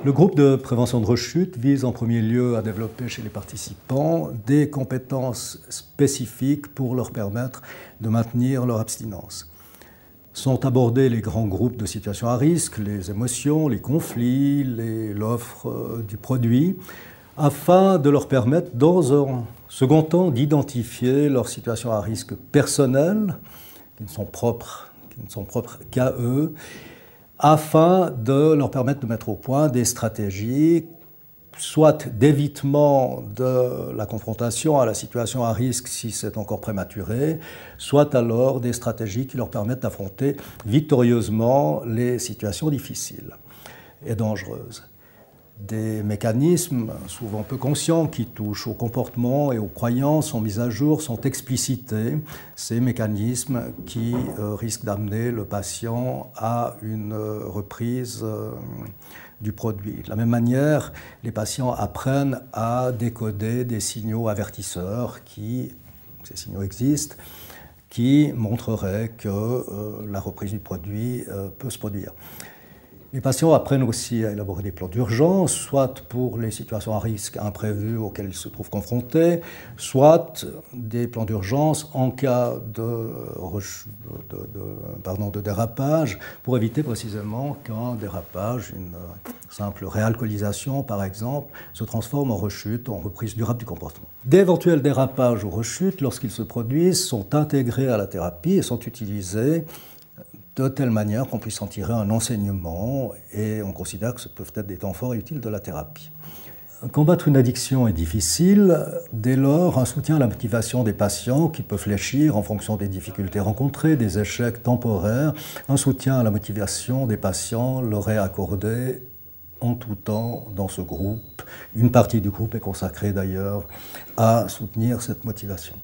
Le groupe de prévention de rechute vise en premier lieu à développer chez les participants des compétences spécifiques pour leur permettre de maintenir leur abstinence. Sont abordés les grands groupes de situations à risque, les émotions, les conflits, l'offre du produit, afin de leur permettre, dans un second temps, d'identifier leurs situations à risque personnelles, qui ne sont propres qu'à eux, afin de leur permettre de mettre au point des stratégies, soit d'évitement de la confrontation à la situation à risque si c'est encore prématuré, soit alors des stratégies qui leur permettent d'affronter victorieusement les situations difficiles et dangereuses. Des mécanismes, souvent peu conscients, qui touchent au comportement et aux croyances sont mis à jour, sont explicités. Ces mécanismes qui risquent d'amener le patient à une reprise du produit. De la même manière, les patients apprennent à décoder des signaux avertisseurs ces signaux existent, qui montreraient que la reprise du produit peut se produire. Les patients apprennent aussi à élaborer des plans d'urgence, soit pour les situations à risque imprévues auxquelles ils se trouvent confrontés, soit des plans d'urgence en cas de dérapage, pour éviter précisément qu'un dérapage, une simple réalcoolisation par exemple, se transforme en rechute, en reprise durable du comportement. D'éventuels dérapages ou rechutes, lorsqu'ils se produisent, sont intégrés à la thérapie et sont utilisés de telle manière qu'on puisse en tirer un enseignement, et on considère que ce peuvent être des temps forts et utiles de la thérapie. Combattre une addiction est difficile, dès lors un soutien à la motivation des patients qui peut fléchir en fonction des difficultés rencontrées, des échecs temporaires, un soutien à la motivation des patients leur est accordé en tout temps dans ce groupe. Une partie du groupe est consacrée d'ailleurs à soutenir cette motivation.